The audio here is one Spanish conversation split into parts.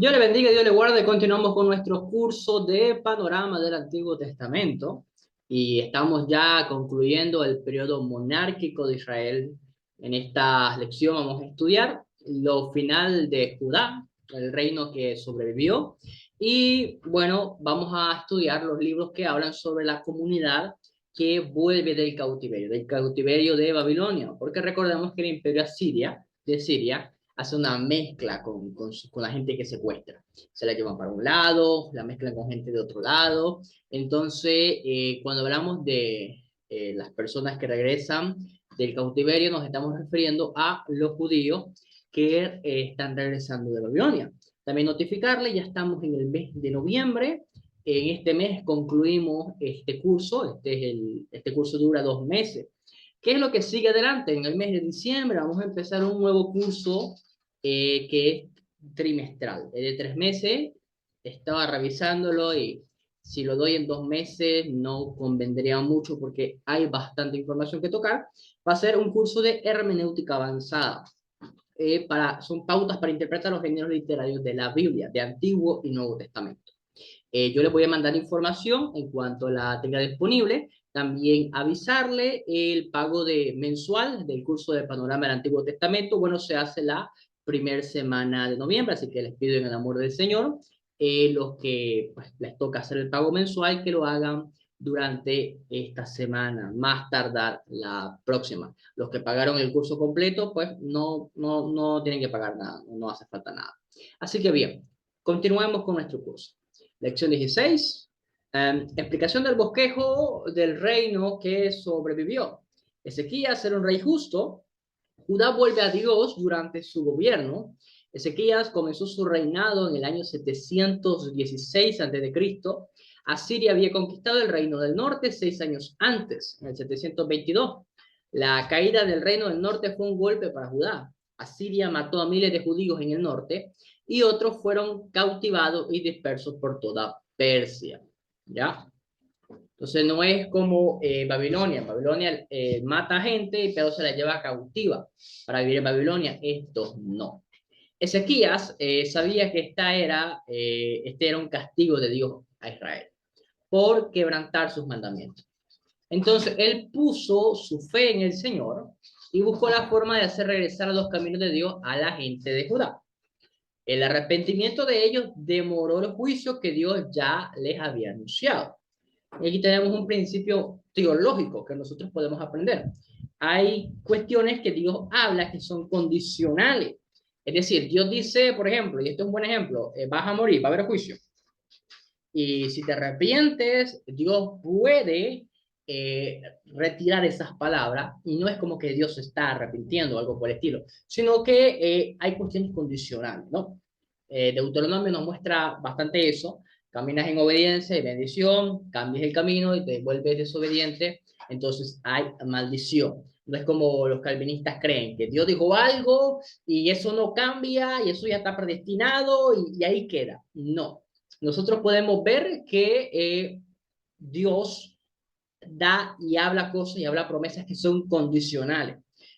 Dios le bendiga, Dios le guarde. Continuamos con nuestro curso de panorama del Antiguo Testamento y estamos ya concluyendo el periodo monárquico de Israel. En esta lección vamos a estudiar lo final de Judá, el reino que sobrevivió. Y bueno, vamos a estudiar los libros que hablan sobre la comunidad que vuelve del cautiverio de Babilonia, porque recordemos que el imperio de Siria, hace una mezcla con la gente que secuestra. Se la llevan para un lado, la mezclan con gente de otro lado. Entonces, cuando hablamos de las personas que regresan del cautiverio, nos estamos refiriendo a los judíos que están regresando de Babilonia. También notificarle, ya estamos en el mes de noviembre. En este mes concluimos este curso. Este curso dura 2 meses. ¿Qué es lo que sigue adelante? En el mes de diciembre vamos a empezar un nuevo curso que es trimestral, es de 3 meses. Estaba revisándolo y si lo doy en 2 meses no convendría mucho porque hay bastante información que tocar. Va a ser un curso de hermenéutica avanzada. Son pautas para interpretar los géneros literarios de la Biblia, de Antiguo y Nuevo Testamento. Yo les voy a mandar información en cuanto la tenga disponible. También avisarle el pago mensual del curso de Panorama del Antiguo Testamento. Bueno, se hace la primera semana de noviembre, así que les pido en el amor del Señor, los que pues, les toca hacer el pago mensual, que lo hagan durante esta semana, más tardar la próxima. Los que pagaron el curso completo, pues no tienen que pagar nada, no hace falta nada. Así que bien, continuemos con nuestro curso. Lección 16. Explicación del bosquejo del reino que sobrevivió. Ezequías era un rey justo. Judá vuelve a Dios durante su gobierno. Ezequías comenzó su reinado en el año 716 a.C. Asiria había conquistado el reino del norte 6 años antes, en el 722. La caída del reino del norte fue un golpe para Judá. Asiria mató a miles de judíos en el norte y otros fueron cautivados y dispersos por toda Persia. ¿Ya? Entonces no es como Babilonia. Babilonia mata gente, pero se la lleva cautiva para vivir en Babilonia. Estos no. Ezequías sabía que este era un castigo de Dios a Israel por quebrantar sus mandamientos. Entonces él puso su fe en el Señor y buscó la forma de hacer regresar a los caminos de Dios a la gente de Judá. El arrepentimiento de ellos demoró el juicio que Dios ya les había anunciado. Y aquí tenemos un principio teológico que nosotros podemos aprender. Hay cuestiones que Dios habla que son condicionales. Es decir, Dios dice, por ejemplo, y esto es un buen ejemplo, vas a morir, va a haber juicio. Y si te arrepientes, Dios puede retirar esas palabras y no es como que Dios se está arrepintiendo o algo por el estilo, sino que hay cuestiones condicionales, ¿no? Deuteronomio nos muestra bastante eso. Caminas en obediencia y bendición, cambias el camino y te vuelves desobediente, entonces hay maldición. No es como los calvinistas creen, que Dios dijo algo y eso no cambia y eso ya está predestinado y ahí queda. No, nosotros podemos ver que Dios da y habla cosas y habla promesas que son condicionales.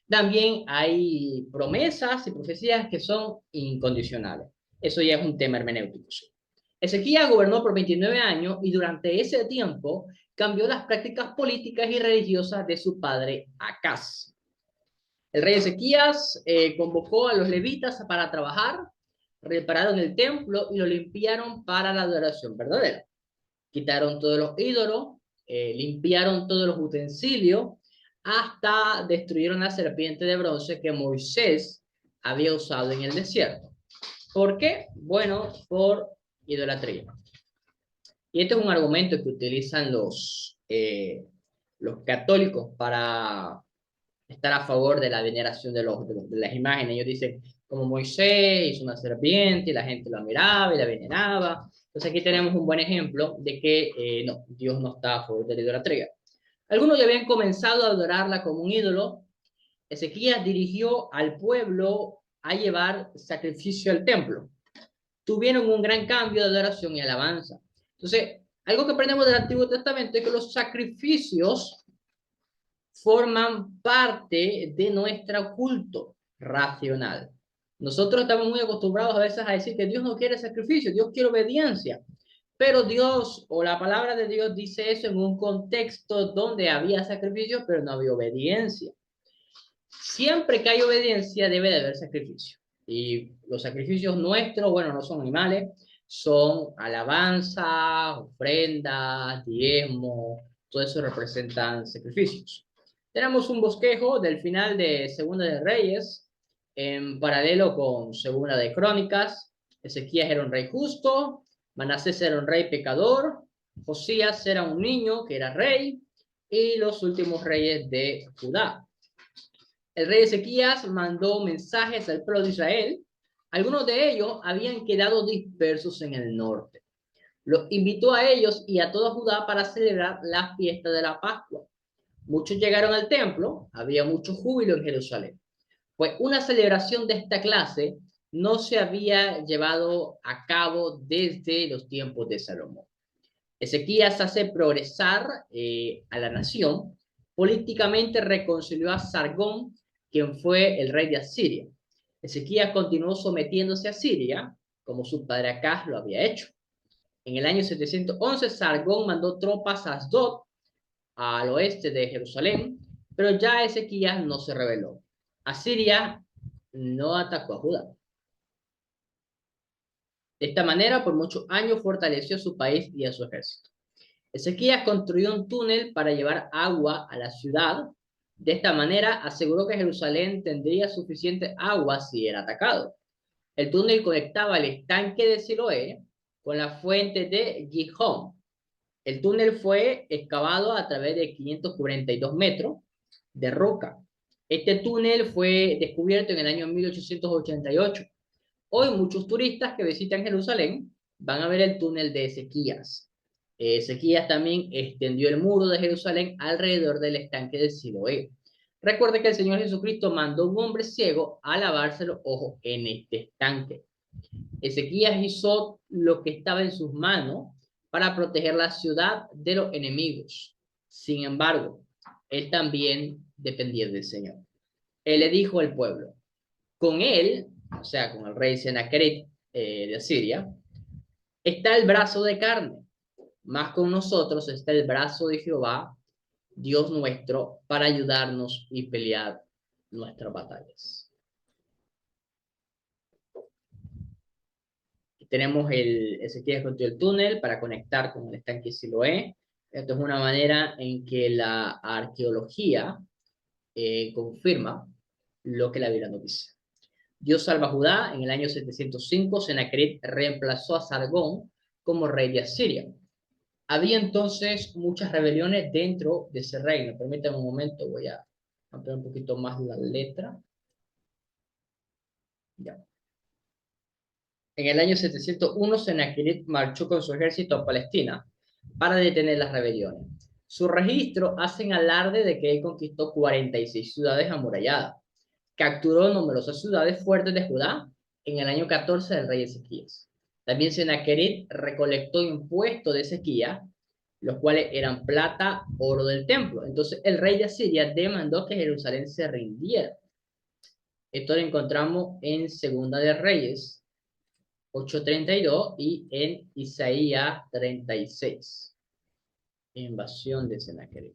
También hay promesas y profecías que son incondicionales. Eso ya es un tema hermenéutico. Sí. Ezequías gobernó por 29 años y durante ese tiempo cambió las prácticas políticas y religiosas de su padre Acaz. El rey Ezequías convocó a los levitas para trabajar, repararon el templo y lo limpiaron para la adoración verdadera. Quitaron todos los ídolos, limpiaron todos los utensilios, hasta destruyeron la serpiente de bronce que Moisés había usado en el desierto. ¿Por qué? Bueno, por idolatría. Y este es un argumento que utilizan los católicos para estar a favor de la veneración de las imágenes. Ellos dicen, como Moisés hizo una serpiente y la gente la miraba y la veneraba. Entonces aquí tenemos un buen ejemplo de que no, Dios no está a favor de la idolatría. Algunos ya habían comenzado a adorarla como un ídolo. Ezequías dirigió al pueblo a llevar sacrificio al templo. Tuvieron un gran cambio de adoración y alabanza. Entonces, algo que aprendemos del Antiguo Testamento es que los sacrificios forman parte de nuestro culto racional. Nosotros estamos muy acostumbrados a veces a decir que Dios no quiere sacrificio, Dios quiere obediencia. Pero Dios o la palabra de Dios dice eso en un contexto donde había sacrificio, pero no había obediencia. Siempre que hay obediencia debe de haber sacrificio. Y los sacrificios nuestros, bueno, no son animales, son alabanzas, ofrendas, diezmo, todo eso representan sacrificios. Tenemos un bosquejo del final de Segunda de Reyes, en paralelo con Segunda de Crónicas. Ezequías era un rey justo, Manasés era un rey pecador, Josías era un niño que era rey, y los últimos reyes de Judá. El rey Ezequías mandó mensajes al pueblo de Israel. Algunos de ellos habían quedado dispersos en el norte. Los invitó a ellos y a toda Judá para celebrar la fiesta de la Pascua. Muchos llegaron al templo, había mucho júbilo en Jerusalén. Pues una celebración de esta clase no se había llevado a cabo desde los tiempos de Salomón. Ezequías hace progresar a la nación. Políticamente reconcilió a Sargón, quien fue el rey de Asiria. Ezequías continuó sometiéndose a Siria, como su padre Acaz lo había hecho. En el año 711, Sargón mandó tropas a Asdod, al oeste de Jerusalén, pero ya Ezequías no se rebeló. Asiria no atacó a Judá. De esta manera, por muchos años fortaleció su país y a su ejército. Ezequías construyó un túnel para llevar agua a la ciudad. De esta manera aseguró que Jerusalén tendría suficiente agua si era atacado. El túnel conectaba el estanque de Siloé con la fuente de Gihón. El túnel fue excavado a través de 542 metros de roca. Este túnel fue descubierto en el año 1888. Hoy muchos turistas que visitan Jerusalén van a ver el túnel de Ezequías. Ezequías también extendió el muro de Jerusalén alrededor del estanque de Siloé. Recuerde que el Señor Jesucristo mandó a un hombre ciego a lavarse los ojos en este estanque. Ezequías hizo lo que estaba en sus manos para proteger la ciudad de los enemigos. Sin embargo, él también dependía del Señor. Él le dijo al pueblo, con él, o sea, con el rey Sennacherib de Asiria, está el brazo de carne, más con nosotros está el brazo de Jehová, Dios nuestro, para ayudarnos y pelear nuestras batallas. Tenemos el Ezequiel construyó el túnel para conectar con el estanque Siloé. Esto es una manera en que la arqueología confirma lo que la Biblia nos dice. Dios salva a Judá. En el año 705, Sennacherib reemplazó a Sargón como rey de Asiria. Había entonces muchas rebeliones dentro de ese reino. Permítanme un momento, voy a ampliar un poquito más la letra. Ya. En el año 701, Sennacherib marchó con su ejército a Palestina para detener las rebeliones. Su registro hacen alarde de que él conquistó 46 ciudades amuralladas. Capturó numerosas ciudades fuertes de Judá en el año 14 del rey Ezequías. También Sennacherib recolectó impuestos de Ezequías, los cuales eran plata, oro del templo. Entonces el rey de Asiria demandó que Jerusalén se rindiera. Esto lo encontramos en Segunda de Reyes 8:32 y en Isaías 36. Invasión de Sennacherib.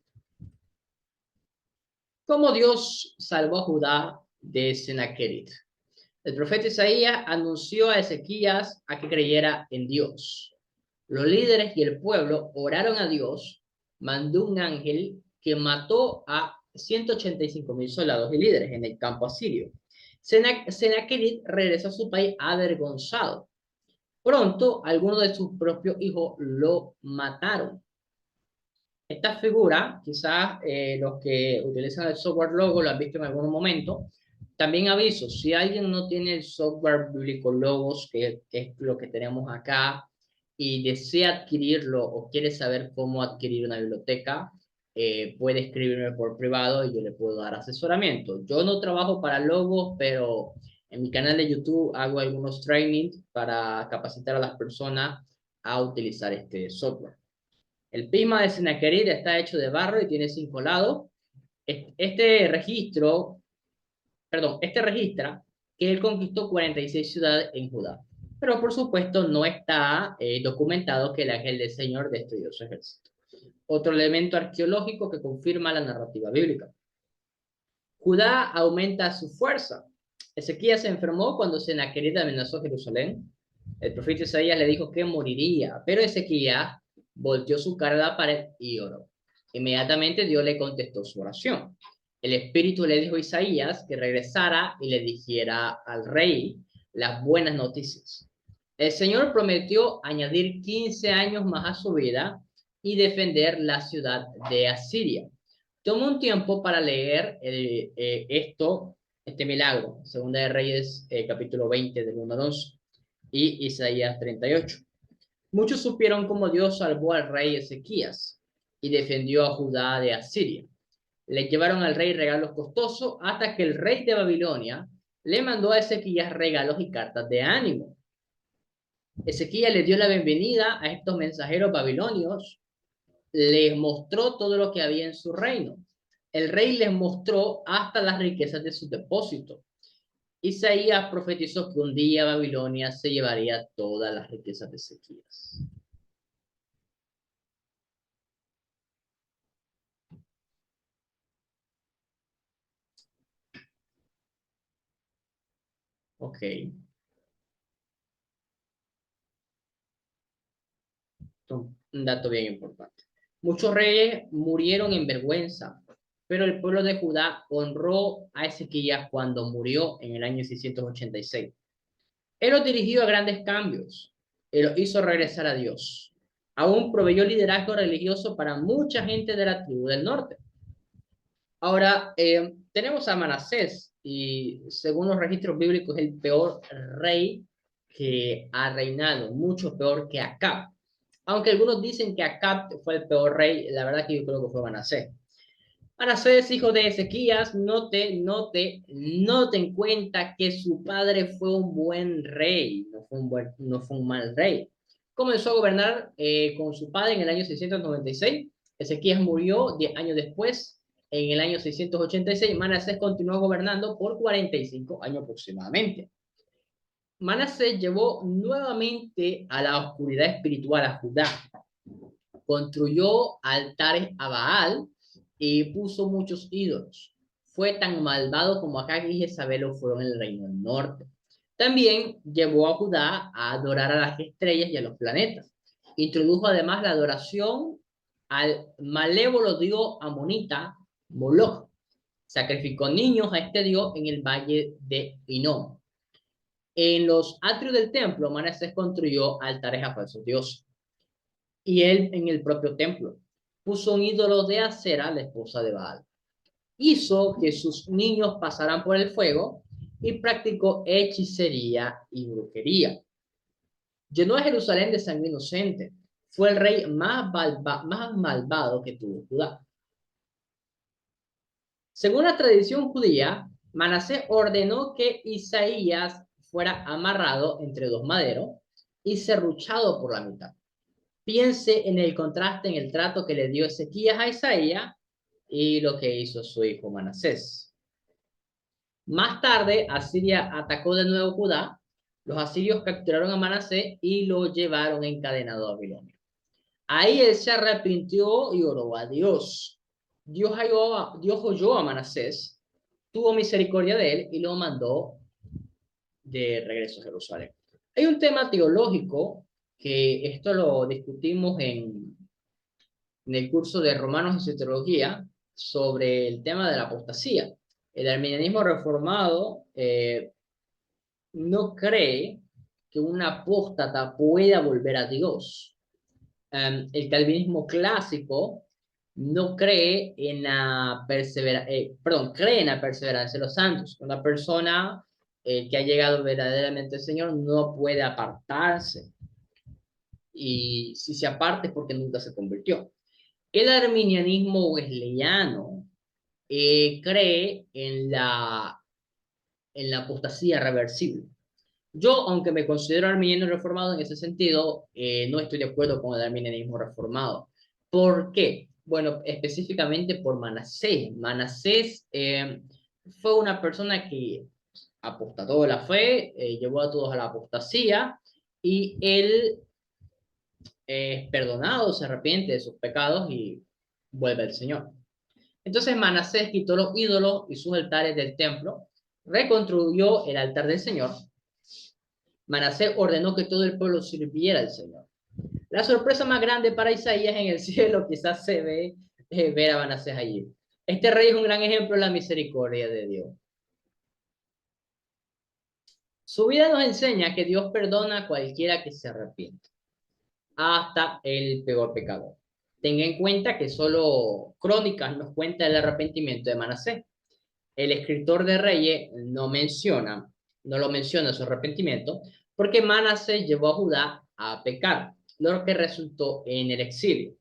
¿Cómo Dios salvó a Judá de Sennacherib? El profeta Isaías anunció a Ezequías a que creyera en Dios. Los líderes y el pueblo oraron a Dios, mandó un ángel que mató a 185,000 soldados y líderes en el campo asirio. Sennacherib regresó a su país avergonzado. Pronto, algunos de sus propios hijos lo mataron. Esta figura, quizás los que utilizan el software Logo lo han visto en algún momento. También aviso, si alguien no tiene el software bíblico Logos, que es lo que tenemos acá, y desea adquirirlo o quiere saber cómo adquirir una biblioteca, puede escribirme por privado y yo le puedo dar asesoramiento. Yo no trabajo para Logos, pero en mi canal de YouTube hago algunos trainings para capacitar a las personas a utilizar este software. El prisma de Sennacherib está hecho de barro y tiene 5 lados. Este registra que él conquistó 46 ciudades en Judá. Pero por supuesto no está documentado que el ángel del Señor destruyó su ejército. Otro elemento arqueológico que confirma la narrativa bíblica. Judá aumenta su fuerza. Ezequías se enfermó cuando Sennacherib amenazó Jerusalén. El profeta Isaías le dijo que moriría, pero Ezequías volteó su cara a la pared y oró. Inmediatamente Dios le contestó su oración. El Espíritu le dijo a Isaías que regresara y le dijera al rey las buenas noticias. El Señor prometió añadir 15 años más a su vida y defender la ciudad de Asiria. Tomó un tiempo para leer este milagro, Segunda de Reyes, capítulo 20, del 1 al 11, y Isaías 38. Muchos supieron cómo Dios salvó al rey Ezequías y defendió a Judá de Asiria. Le llevaron al rey regalos costosos hasta que el rey de Babilonia le mandó a Ezequías regalos y cartas de ánimo. Ezequías le dio la bienvenida a estos mensajeros babilonios, les mostró todo lo que había en su reino. El rey les mostró hasta las riquezas de su depósito. Isaías profetizó que un día Babilonia se llevaría todas las riquezas de Ezequías. Ok, un dato bien importante. Muchos reyes murieron en vergüenza, pero el pueblo de Judá honró a Ezequías cuando murió en el año 686. Él los dirigió a grandes cambios y los hizo regresar a Dios. Aún proveyó liderazgo religioso para mucha gente de la tribu del norte. Ahora, tenemos a Manasés, y según los registros bíblicos, es el peor rey que ha reinado, mucho peor que Acab. Aunque algunos dicen que Acab fue el peor rey, la verdad que yo creo que fue Manasés. Manasés, hijo de Ezequías, note en cuenta que su padre fue un buen rey, no fue un mal rey. Comenzó a gobernar con su padre en el año 696. Ezequías murió 10 años después, en el año 686. Manasés continuó gobernando por 45 años aproximadamente. Manasés llevó nuevamente a la oscuridad espiritual a Judá. Construyó altares a Baal y puso muchos ídolos. Fue tan malvado como Acab y Jezabel lo fueron en el reino del norte. También llevó a Judá a adorar a las estrellas y a los planetas. Introdujo además la adoración al malévolo dios amonita Moloch. Sacrificó niños a este dios en el valle de Hinnom. En los atrios del templo, Manasés construyó altares a falsos dioses. Y él en el propio templo puso un ídolo de Acera, la esposa de Baal. Hizo que sus niños pasaran por el fuego y practicó hechicería y brujería. Llenó a Jerusalén de sangre inocente. Fue el rey más malvado que tuvo Judá. Según la tradición judía, Manasés ordenó que Isaías fuera amarrado entre dos maderos y serruchado por la mitad. Piense en el contraste en el trato que le dio Ezequías a Isaías y lo que hizo su hijo Manasés. Más tarde, Asiria atacó de nuevo Judá. Los asirios capturaron a Manasés y lo llevaron encadenado a Babilonia. Ahí él se arrepintió y oró a Dios. Dios oyó a Manasés, tuvo misericordia de él y lo mandó de regreso a Jerusalén. Hay un tema teológico que esto lo discutimos en el curso de Romanos y Teología sobre el tema de la apostasía. El arminianismo reformado no cree que un apóstata pueda volver a Dios. El calvinismo clásico no cree en la cree en la perseverancia de los santos. Una persona que ha llegado verdaderamente al Señor no puede apartarse. Y si se aparta es porque nunca se convirtió. El arminianismo wesleyano cree en la apostasía reversible. Yo, aunque me considero arminiano reformado en ese sentido, no estoy de acuerdo con el arminianismo reformado. ¿Por qué? Bueno, específicamente por Manasés. Manasés fue una persona que apostató de la fe, llevó a todos a la apostasía, y él es perdonado, se arrepiente de sus pecados y vuelve al Señor. Entonces Manasés quitó los ídolos y sus altares del templo, reconstruyó el altar del Señor. Manasés ordenó que todo el pueblo sirviera al Señor. La sorpresa más grande para Isaías en el cielo quizás se ve ver a Manasés allí. Este rey es un gran ejemplo de la misericordia de Dios. Su vida nos enseña que Dios perdona a cualquiera que se arrepiente, hasta el peor pecador. Tenga en cuenta que solo Crónicas nos cuenta el arrepentimiento de Manasés. El escritor de Reyes no lo menciona su arrepentimiento, porque Manasés llevó a Judá a pecar, lo que resultó en el exilio.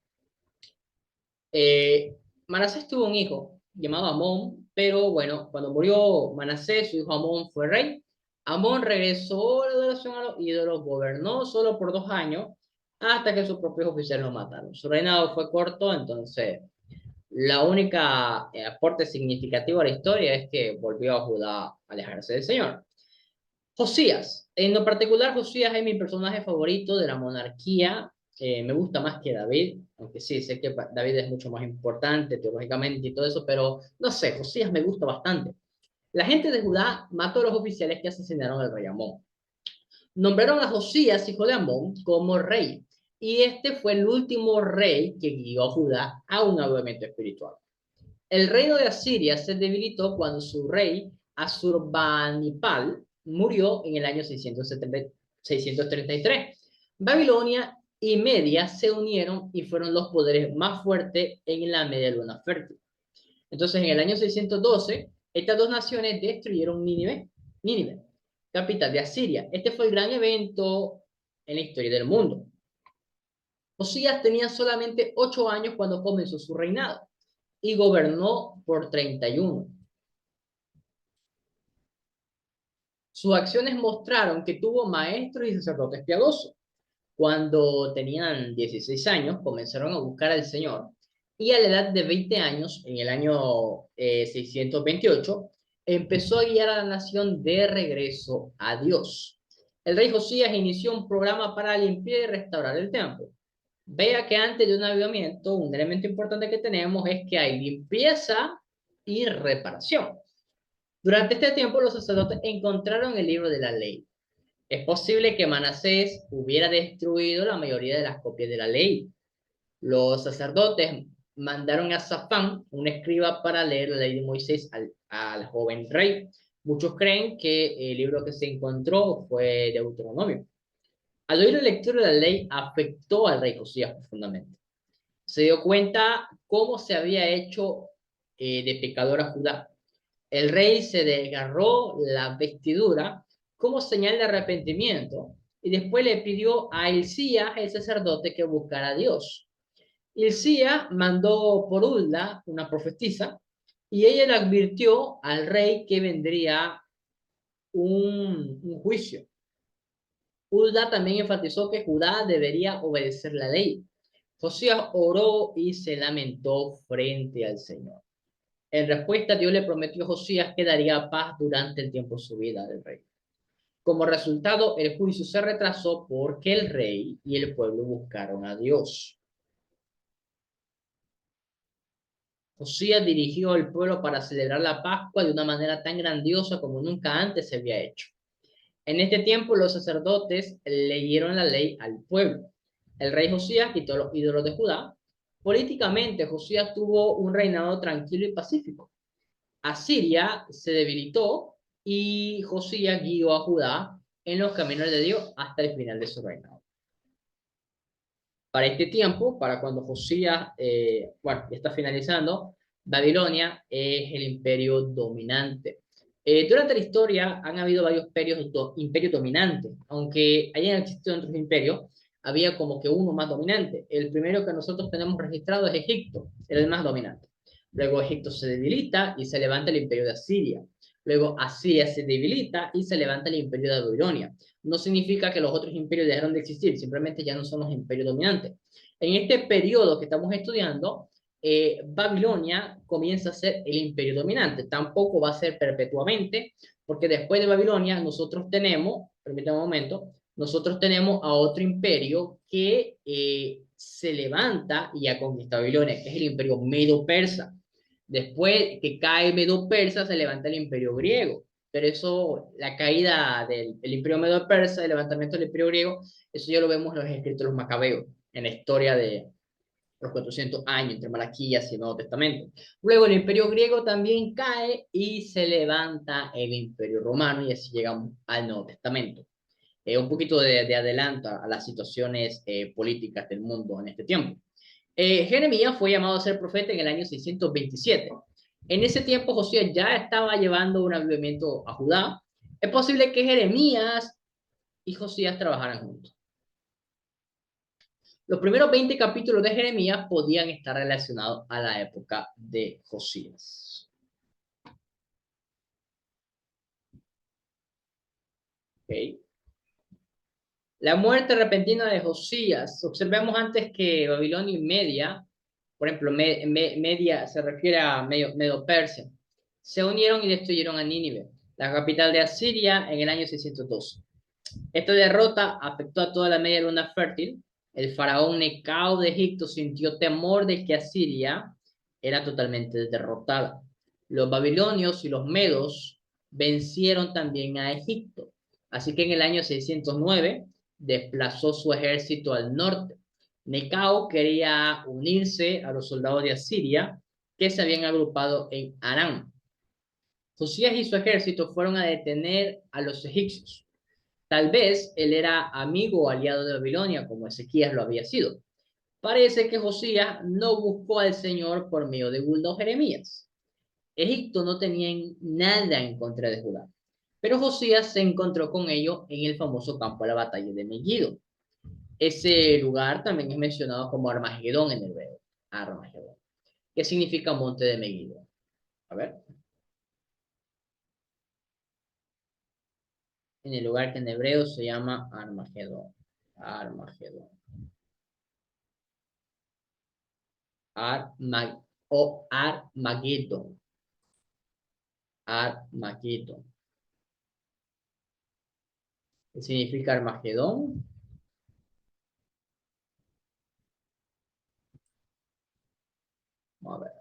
Eh, Manasés tuvo un hijo llamado Amón, pero bueno, cuando murió Manasés, su hijo Amón fue rey. Amón regresó a la adoración a los ídolos, gobernó solo por 2 años, hasta que sus propios oficiales lo mataron. Su reinado fue corto, entonces la única aporte significativo a la historia es que volvió a Judá a alejarse del Señor. Josías. En lo particular, Josías es mi personaje favorito de la monarquía. Me gusta más que David, aunque sí, sé que David es mucho más importante teológicamente y todo eso, pero no sé, Josías me gusta bastante. La gente de Judá mató a los oficiales que asesinaron al rey Amón. Nombraron a Josías, hijo de Amón, como rey, y este fue el último rey que guió a Judá a un avivamiento espiritual. El reino de Asiria se debilitó cuando su rey, Asurbanipal, murió en el año 633. Babilonia y Media se unieron y fueron los poderes más fuertes en la media luna fértil. Entonces, en el año 612, estas dos naciones destruyeron Nínive, capital de Asiria. Este fue el gran evento en la historia del mundo. Josías tenía solamente 8 años cuando comenzó su reinado y gobernó por 31. Sus acciones mostraron que tuvo maestros y sacerdotes piadosos. Cuando tenían 16 años, comenzaron a buscar al Señor, y a la edad de 20 años, en el año 628, empezó a guiar a la nación de regreso a Dios. El rey Josías inició un programa para limpiar y restaurar el templo. Vea que antes de un avivamiento, un elemento importante que tenemos es que hay limpieza y reparación. Durante este tiempo, los sacerdotes encontraron el libro de la ley. Es posible que Manasés hubiera destruido la mayoría de las copias de la ley. Los sacerdotes mandaron a Safán, un escriba, para leer la ley de Moisés al joven rey. Muchos creen que el libro que se encontró fue Deuteronomio. Al oír la lectura de la ley, afectó al rey Josías profundamente. Se dio cuenta cómo se había hecho de pecador a Judá. El rey se desgarró la vestidura como señal de arrepentimiento y después le pidió a Hilcías, el sacerdote, que buscara a Dios. Hilcías mandó por Hulda, una profetisa, y ella le advirtió al rey que vendría un juicio. Hulda también enfatizó que Judá debería obedecer la ley. Josías oró y se lamentó frente al Señor. En respuesta, Dios le prometió a Josías que daría paz durante el tiempo de su vida del rey. Como resultado, el juicio se retrasó porque el rey y el pueblo buscaron a Dios. Josías dirigió al pueblo para celebrar la Pascua de una manera tan grandiosa como nunca antes se había hecho. En este tiempo, los sacerdotes leyeron la ley al pueblo. El rey Josías quitó los ídolos de Judá. Políticamente, Josías tuvo un reinado tranquilo y pacífico. Asiria se debilitó y Josías guió a Judá en los caminos de Dios hasta el final de su reinado. Para este tiempo, para cuando Josías, bueno, ya está finalizando, Babilonia es el imperio dominante. Durante la historia han habido varios imperios dominantes, aunque hayan existido otros imperios, había como que uno más dominante. El primero que nosotros tenemos registrado es Egipto, era el más dominante. Luego Egipto se debilita y se levanta el imperio de Asiria. Luego Asiria se debilita y se levanta el imperio de Babilonia. No significa que los otros imperios dejaron de existir, simplemente ya no son los imperios dominantes. En este periodo que estamos estudiando, Babilonia comienza a ser el imperio dominante. Tampoco va a ser perpetuamente, porque después de Babilonia nosotros tenemos, permítame un momento, nosotros tenemos a otro imperio que se levanta y ha conquistado Babilonia, que es el imperio medo-persa. Después que cae medo-persa, se levanta el imperio griego. Pero eso, la caída del imperio medo-persa, el levantamiento del imperio griego, eso ya lo vemos en los escritos de los macabeos, en la historia de los 400 años entre Malaquías y el Nuevo Testamento. Luego el imperio griego también cae y se levanta el imperio romano y así llegamos al Nuevo Testamento. Un poquito de adelanto a las situaciones políticas del mundo en este tiempo. Jeremías fue llamado a ser profeta en el año 627. En ese tiempo Josías ya estaba llevando un avivamiento a Judá. Es posible que Jeremías y Josías trabajaran juntos. Los primeros 20 capítulos de Jeremías podían estar relacionados a la época de Josías. ¿Okay? La muerte repentina de Josías. Observemos antes que Babilonia y Media, por ejemplo, Media se refiere a Medo-Persia, se unieron y destruyeron a Nínive, la capital de Asiria, en el año 612. Esta derrota afectó a toda la media luna fértil. El faraón Necao de Egipto sintió temor de que Asiria era totalmente derrotada. Los babilonios y los medos vencieron también a Egipto. Así que en el año 609 desplazó su ejército al norte. Necao quería unirse a los soldados de Asiria que se habían agrupado en Aram. Josías y su ejército fueron a detener a los egipcios. Tal vez él era amigo o aliado de Babilonia, como Ezequías lo había sido. Parece que Josías no buscó al Señor por medio de Hulda o Jeremías. Egipto no tenía nada en contra de Judá, pero Josías se encontró con ellos en el famoso campo de la batalla de Megiddo. Ese lugar también es mencionado como Armagedón en hebreo. Armagedón. ¿Qué significa monte de Megiddo? A ver. En el lugar que en hebreo se llama Armagedón. Armagedón. Armagedón. Armagedón. ¿Qué significa Armagedón? Vamos a ver.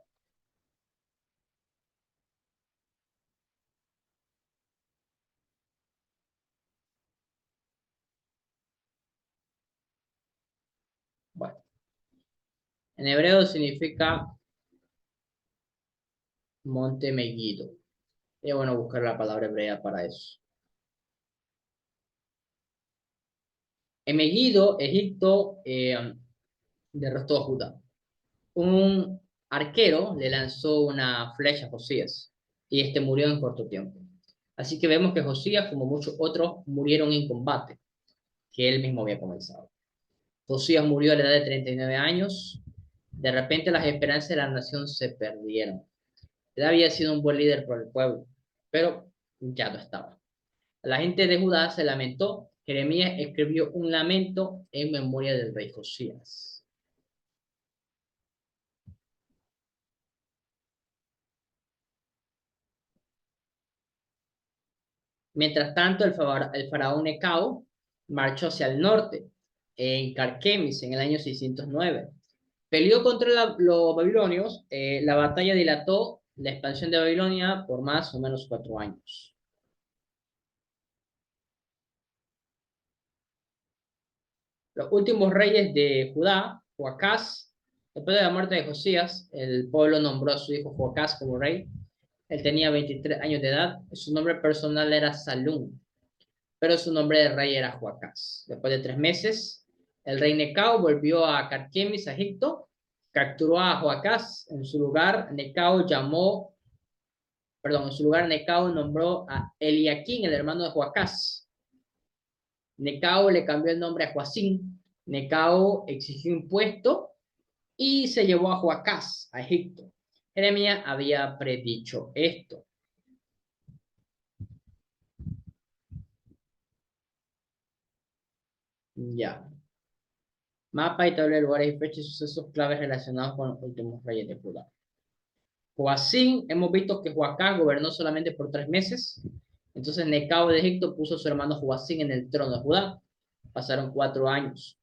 Bueno, en hebreo significa monte Megiddo. Es bueno buscar la palabra hebrea para eso. En Megiddo, Egipto derrotó a Judá. Un arquero le lanzó una flecha a Josías y este murió en corto tiempo. Así que vemos que Josías, como muchos otros, murieron en combate que él mismo había comenzado. Josías murió a la edad de 39 años. De repente las esperanzas de la nación se perdieron. Él había sido un buen líder por el pueblo, pero ya no estaba. La gente de Judá se lamentó. Jeremías escribió un lamento en memoria del rey Josías. Mientras tanto, el faraón Necao marchó hacia el norte, en Carquemis, en el año 609. Peleó contra los babilonios. La batalla dilató la expansión de Babilonia por más o menos 4 años. Los últimos reyes de Judá, Joacás, después de la muerte de Josías, el pueblo nombró a su hijo Joacás como rey. Él tenía 23 años de edad. Su nombre personal era Salum, pero su nombre de rey era Joacás. Después de 3 meses, el rey Necao volvió a Carquemis, a Egipto, capturó a Joacás. En su lugar Necao nombró a Eliaquín, el hermano de Joacás. Necao le cambió el nombre a Joacín. Necao exigió impuesto y se llevó a Joacás a Egipto. Jeremías había predicho esto. Ya. Mapa y tabla de lugares y fechas y sucesos claves relacionados con los últimos reyes de Judá. Joacín, hemos visto que Joacán gobernó solamente por 3 meses. Entonces Necao de Egipto puso a su hermano Joacín en el trono de Judá. Pasaron 4 años.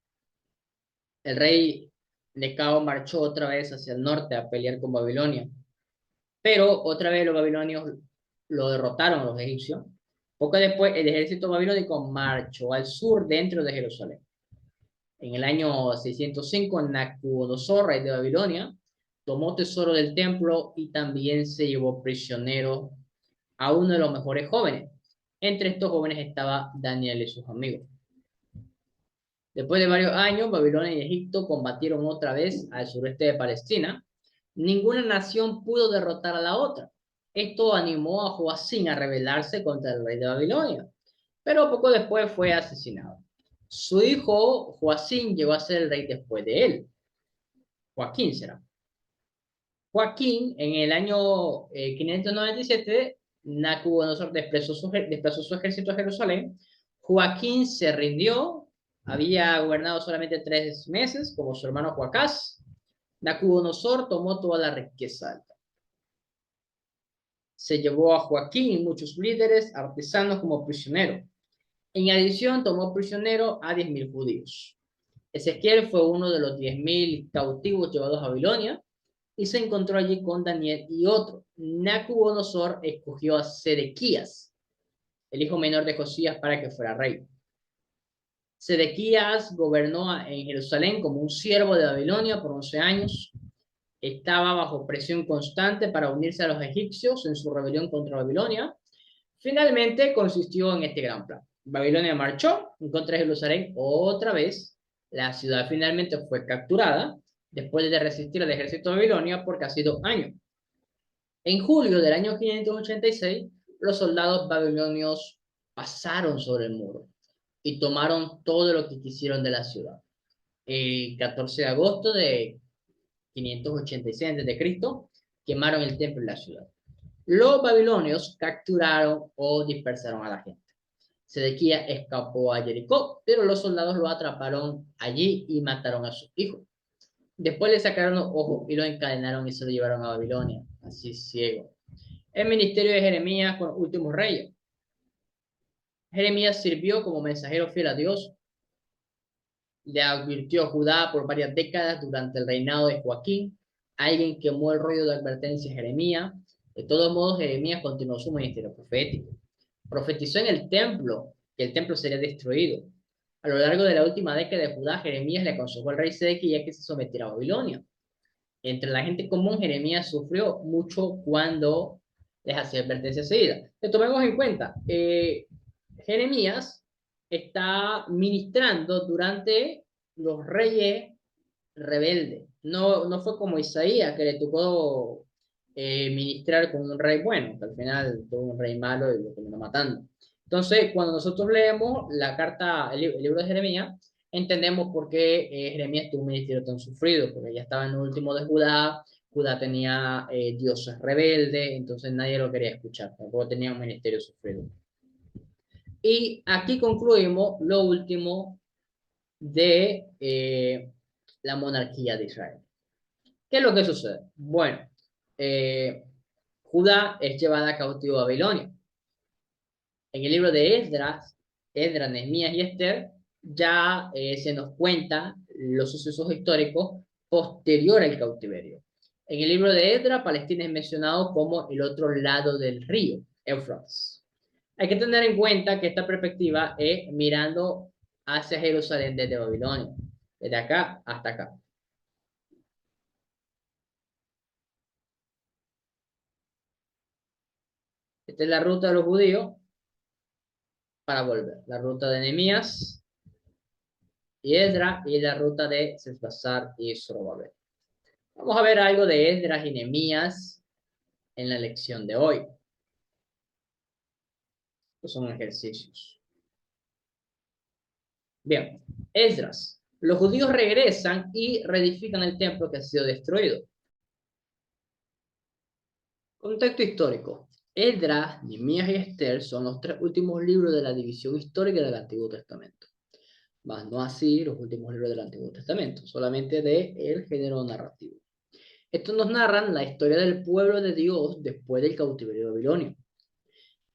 El rey Necao marchó otra vez hacia el norte a pelear con Babilonia. Pero otra vez los babilonios lo derrotaron a los egipcios. Poco después, el ejército babilónico marchó al sur dentro de Jerusalén. En el año 605, Nabucodonosor, rey de Babilonia, tomó tesoro del templo y también se llevó prisionero a uno de los mejores jóvenes. Entre estos jóvenes estaba Daniel y sus amigos. Después de varios años, Babilonia y Egipto combatieron otra vez al sureste de Palestina. Ninguna nación pudo derrotar a la otra. Esto animó a Joacín a rebelarse contra el rey de Babilonia, pero poco después fue asesinado. Su hijo Joacín llegó a ser el rey después de él. Joaquín será. Joaquín, en el año 597, Nabucodonosor desplazó su ejército a Jerusalén. Joaquín se rindió, había gobernado solamente 3 meses, como su hermano Joacás. Nabucodonosor tomó toda la riqueza alta. Se llevó a Joaquín y muchos líderes artesanos como prisioneros. En adición, tomó prisionero a 10.000 judíos. Ezequiel fue uno de los 10.000 cautivos llevados a Babilonia y se encontró allí con Daniel y otro. Nabucodonosor escogió a Sedequías, el hijo menor de Josías, para que fuera rey. Sedequías gobernó en Jerusalén como un siervo de Babilonia por 11 años. Estaba bajo presión constante para unirse a los egipcios en su rebelión contra Babilonia. Finalmente consistió en este gran plan. Babilonia marchó en contra de Jerusalén otra vez. La ciudad finalmente fue capturada después de resistir al ejército de Babilonia por casi 2 años. En julio del año 586, los soldados babilonios pasaron sobre el muro y tomaron todo lo que quisieron de la ciudad. El 14 de agosto de 586 a.C., quemaron el templo y la ciudad. Los babilonios capturaron o dispersaron a la gente. Sedequías escapó a Jericó, pero los soldados lo atraparon allí y mataron a sus hijos. Después le sacaron los ojos y lo encadenaron y se lo llevaron a Babilonia, así ciego. El ministerio de Jeremías con los últimos reyes. Jeremías sirvió como mensajero fiel a Dios. Le advirtió a Judá por varias décadas durante el reinado de Joaquín. Alguien quemó el rollo de advertencia a Jeremías. De todos modos, Jeremías continuó su ministerio profético. Profetizó en el templo que el templo sería destruido. A lo largo de la última década de Judá, Jeremías le aconsejó al rey Sedequías que se sometiera a Babilonia. Entre la gente común, Jeremías sufrió mucho cuando les hacía advertencias seguidas. Tomemos en cuenta, Jeremías está ministrando durante los reyes rebeldes. No, no fue como Isaías, que le tocó ministrar con un rey bueno, que al final fue un rey malo y lo terminó matando. Entonces, cuando nosotros leemos la carta, el libro de Jeremías, entendemos por qué Jeremías tuvo un ministerio tan sufrido, porque ya estaba en el último de Judá. Judá tenía dioses rebeldes, entonces nadie lo quería escuchar, tampoco tenía un ministerio sufrido. Y aquí concluimos lo último de la monarquía de Israel. ¿Qué es lo que sucede? Bueno, eh, Judá es llevada cautivo a Babilonia. En el libro de Esdras, Nehemías y Esther, ya se nos cuenta los sucesos históricos posterior al cautiverio. En el libro de Esdras, Palestina es mencionado como el otro lado del río, Éufrates. Hay que tener en cuenta que esta perspectiva es mirando hacia Jerusalén desde Babilonia, desde acá hasta acá. Esta es la ruta de los judíos para volver. La ruta de Nehemías y Esdras y la ruta de Sesbazar y Zorobabel. Vamos a ver algo de Esdras y Nehemías en la lección de hoy. Estos son ejercicios. Bien, Esdras. Los judíos regresan y reedifican el templo que ha sido destruido. Contexto histórico. Esdras, Nehemías y Esther son los 3 últimos libros de la división histórica del Antiguo Testamento. mas no así los últimos libros del Antiguo Testamento, solamente del género narrativo. Estos nos narran la historia del pueblo de Dios después del cautiverio babilonio.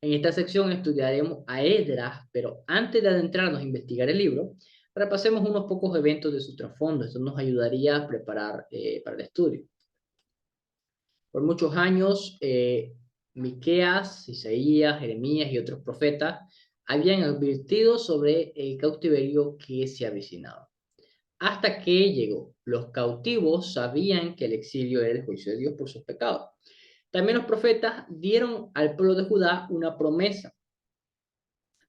En esta sección estudiaremos a Esdras, pero antes de adentrarnos a investigar el libro, repasemos unos pocos eventos de su trasfondo. Esto nos ayudaría a preparar para el estudio. Por muchos años, Miqueas, Isaías, Jeremías y otros profetas habían advertido sobre el cautiverio que se avicinaba. Hasta que llegó. Los cautivos sabían que el exilio era el juicio de Dios por sus pecados. También los profetas dieron al pueblo de Judá una promesa.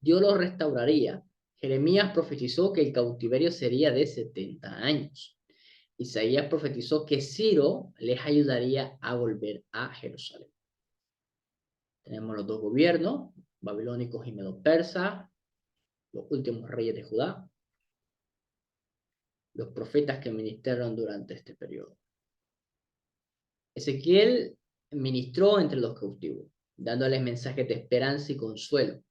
Dios los restauraría. Jeremías profetizó que el cautiverio sería de 70 años. Isaías profetizó que Ciro les ayudaría a volver a Jerusalén. Tenemos los dos gobiernos, babilónicos y medo-persas, los últimos reyes de Judá, los profetas que ministraron durante este periodo. Ezequiel ministró entre los cautivos, dándoles mensajes de esperanza y consuelo.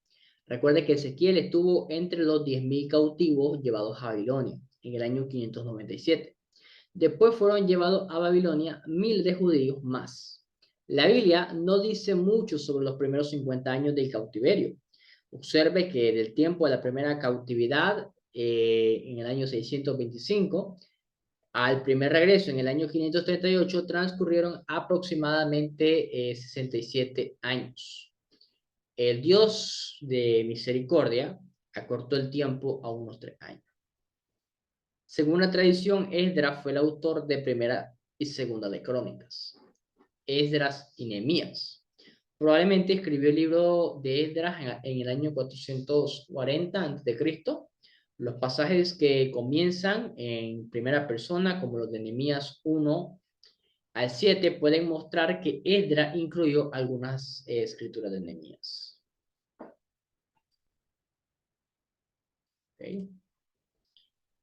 Recuerde que Ezequiel estuvo entre los 10.000 cautivos llevados a Babilonia en el año 597. Después fueron llevados a Babilonia 1.000 de judíos más. La Biblia no dice mucho sobre los primeros 50 años del cautiverio. Observe que del tiempo de la primera cautividad, en el año 625, al primer regreso en el año 538, transcurrieron aproximadamente 67 años. El Dios de misericordia acortó el tiempo a unos 3 años. Según la tradición, Esdras fue el autor de Primera y Segunda de Crónicas. Esdras y Nehemías. Probablemente escribió el libro de Esdras en el año 440 a.C. Los pasajes que comienzan en primera persona, como los de Nehemías 1 al 7, pueden mostrar que Esdras incluyó algunas escrituras de Nehemías. ¿Okay?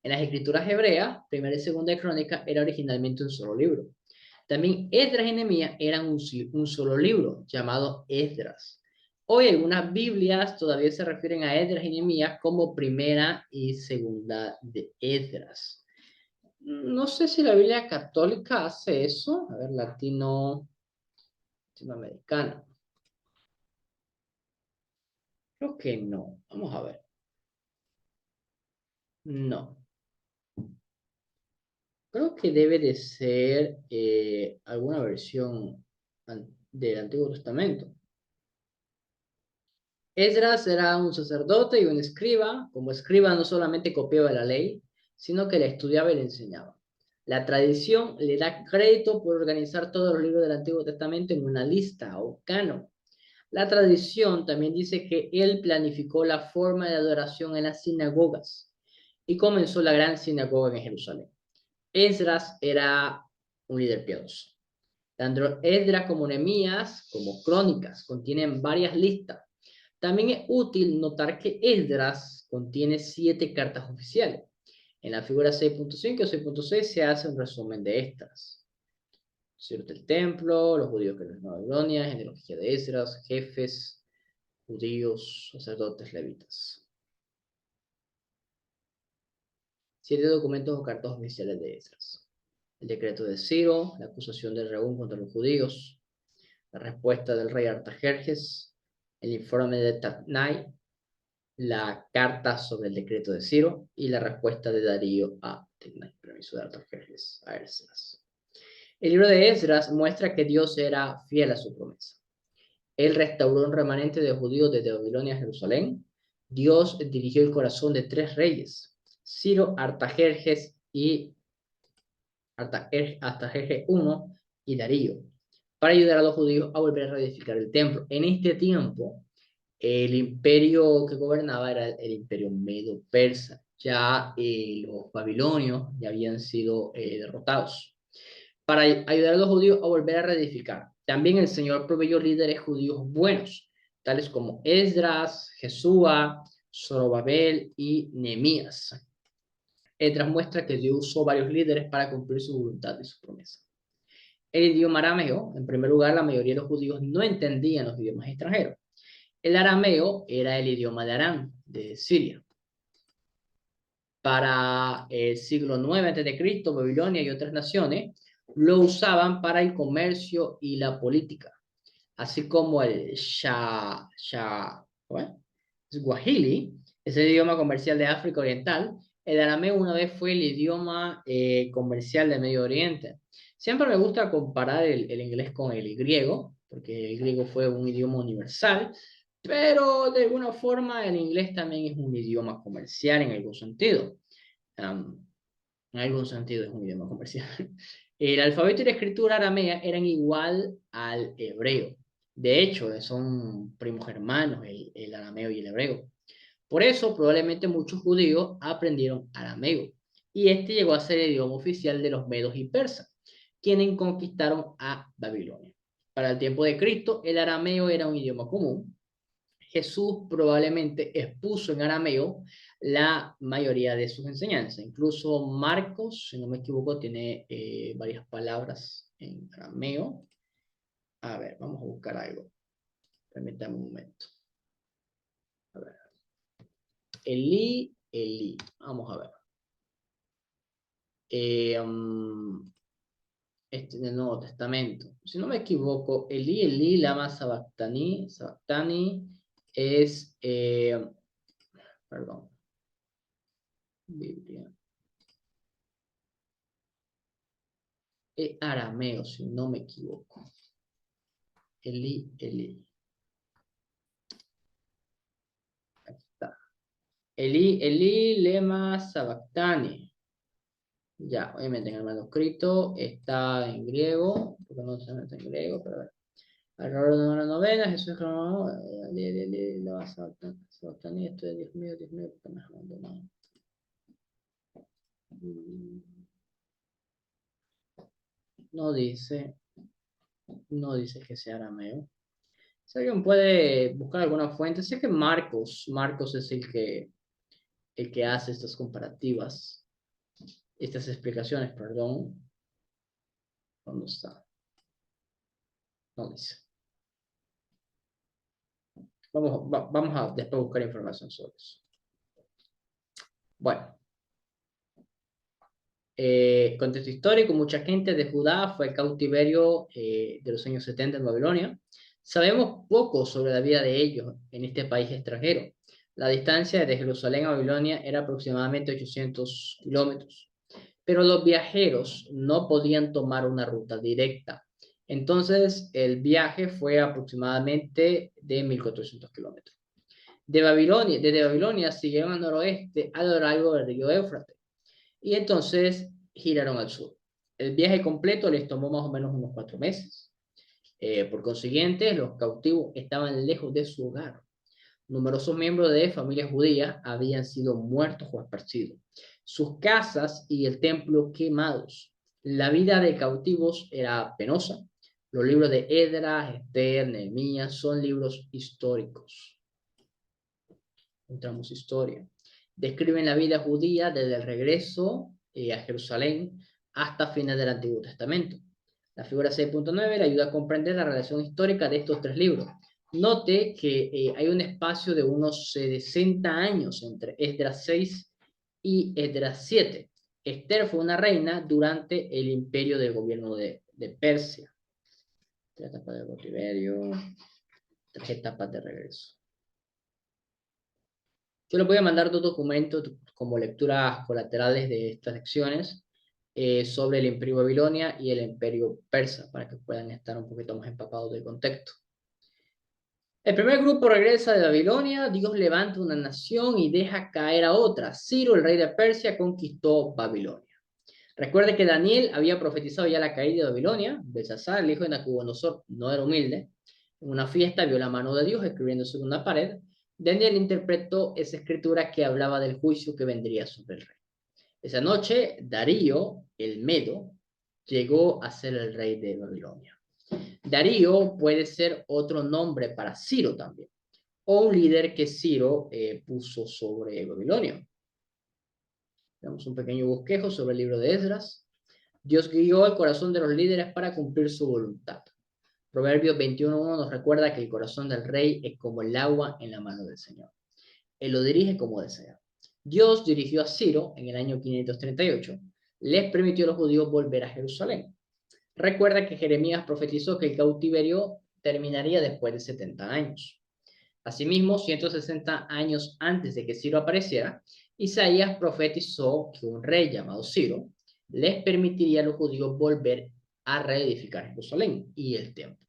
En las escrituras hebreas, primera y segunda de Crónicas era originalmente un solo libro. También Esdras y Nehemías eran un solo libro, llamado Esdras. Hoy algunas Biblias todavía se refieren a Esdras y Nehemías como primera y segunda de Esdras. No sé si la Biblia católica hace eso. A ver, latinoamericana. Creo que no. Vamos a ver. No. Creo que debe de ser alguna versión del Antiguo Testamento. Esdras era un sacerdote y un escriba. Como escriba no solamente copiaba la ley, sino que la estudiaba y la enseñaba. La tradición le da crédito por organizar todos los libros del Antiguo Testamento en una lista o canon. La tradición también dice que él planificó la forma de adoración en las sinagogas y comenzó la gran sinagoga en Jerusalén. Esdras era un líder piadoso. Tanto Esdras como Nehemías, como crónicas, contienen varias listas. También es útil notar que Esdras contiene 7 cartas oficiales. En la figura 6.5 o 6.6 se hace un resumen de estas. Cierto el templo, los judíos que los Babilonia, genealogía de Esdras, jefes, judíos, sacerdotes, levitas. 7 documentos o cartas oficiales de Esdras. El decreto de Ciro, la acusación de Rehum contra los judíos, la respuesta del rey Artajerjes, el informe de Tatnai, la carta sobre el decreto de Ciro y la respuesta de Darío a Tatnai, permiso de Artajerjes a Esdras. El libro de Esdras muestra que Dios era fiel a su promesa. Él restauró un remanente de judíos desde Babilonia a Jerusalén. Dios dirigió el corazón de 3 reyes, Ciro, Artajerjes y Artajerjes I y Darío, para ayudar a los judíos a volver a reedificar el templo. En este tiempo, el imperio que gobernaba era el imperio medo-persa. Ya los babilonios ya habían sido derrotados. Para ayudar a los judíos a volver a reedificar. También el Señor proveyó líderes judíos buenos, tales como Esdras, Jesúa, Zorobabel y Nehemías. Esdras muestra que Dios usó varios líderes para cumplir su voluntad y su promesa. El idioma arameo, en primer lugar, la mayoría de los judíos no entendían los idiomas extranjeros. El arameo era el idioma de Aram, de Siria. para el siglo IX a.C., Babilonia y otras naciones lo usaban para el comercio y la política, así como el Swahili, es el idioma comercial de África Oriental. El arameo una vez fue el idioma comercial del Medio Oriente. Siempre me gusta comparar el inglés con el griego, porque el griego fue un idioma universal, pero de alguna forma el inglés también es un idioma comercial en algún sentido. Um, en algún sentido es un idioma comercial. El alfabeto y la escritura aramea eran igual al hebreo. De hecho, son primos hermanos el arameo y el hebreo. Por eso, probablemente muchos judíos aprendieron arameo. Y este llegó a ser el idioma oficial de los medos y persas, quienes conquistaron a Babilonia. Para el tiempo de Cristo, el arameo era un idioma común. Jesús probablemente expuso en arameo la mayoría de sus enseñanzas. Incluso Marcos, si no me equivoco, tiene varias palabras en arameo. A ver, vamos a buscar algo. Permítame un momento. A ver. Elí, Elí. Vamos a ver. Este del Nuevo Testamento. Si no me equivoco, Elí, Elí, lama sabactani. Sabactani es, perdón, Biblia. Arameo, si no me equivoco. Elí, Elí. Ahí está. Elí, Elí, lema sabactani. Ya, obviamente en el manuscrito está en griego, porque no se mete en griego, pero a ver. Alrededor de una novena, Jesús clamó, la sabactani, esto de Dios mío, ¿por qué me has abandonado? No dice, no dice que sea arameo. Si alguien puede buscar alguna fuente, sé que Marcos es el que hace estas comparativas, estas explicaciones, perdón. ¿Dónde está? No dice. Vamos a después buscar información sobre eso. Bueno, contexto histórico, mucha gente de Judá fue al cautiverio de los años 70 en Babilonia. Sabemos poco sobre la vida de ellos en este país extranjero. La distancia de Jerusalén a Babilonia era aproximadamente 800 kilómetros, pero los viajeros no podían tomar una ruta directa. Entonces, el viaje fue aproximadamente de 1400 kilómetros. Desde Babilonia siguieron al noroeste a lo largo del río Éufrates y entonces giraron al sur. El viaje completo les tomó más o menos unos 4 meses. Por consiguiente, los cautivos estaban lejos de su hogar. Numerosos miembros de familias judías habían sido muertos o esparcidos, sus casas y el templo quemados. La vida de cautivos era penosa. Los libros de Esdras, Esther, Nehemías son libros históricos. Encontramos historia. Describen la vida judía desde el regreso a Jerusalén hasta fines del Antiguo Testamento. La figura 6.9 le ayuda a comprender la relación histórica de estos tres libros. Note que hay un espacio de unos 60 años entre Esdras 6 y Esdras 7. Esther fue una reina durante el imperio del gobierno de Persia. 3 etapas de cautiverio, 3 etapas de regreso. Yo les voy a mandar 2 documentos como lecturas colaterales de estas lecciones sobre el imperio Babilonia y el imperio persa, para que puedan estar un poquito más empapados del contexto. El primer grupo regresa de Babilonia, Dios levanta una nación y deja caer a otra. Ciro, el rey de Persia, conquistó Babilonia. Recuerde que Daniel había profetizado ya la caída de Babilonia. Belsasar, el hijo de Nabucodonosor, no era humilde. En una fiesta vio la mano de Dios escribiendo sobre una pared. Daniel interpretó esa escritura que hablaba del juicio que vendría sobre el rey. Esa noche, Darío, el Medo, llegó a ser el rey de Babilonia. Darío puede ser otro nombre para Ciro también, o un líder que Ciro puso sobre Babilonia. Tenemos un pequeño bosquejo sobre el libro de Esdras. Dios guió el corazón de los líderes para cumplir su voluntad. Proverbios 21:1 nos recuerda que el corazón del rey es como el agua en la mano del Señor. Él lo dirige como desea. Dios dirigió a Ciro en el año 538, les permitió a los judíos volver a Jerusalén. Recuerda que Jeremías profetizó que el cautiverio terminaría después de 70 años. Asimismo, 160 años antes de que Ciro apareciera, Isaías profetizó que un rey llamado Ciro les permitiría a los judíos volver a reedificar Jerusalén y el templo.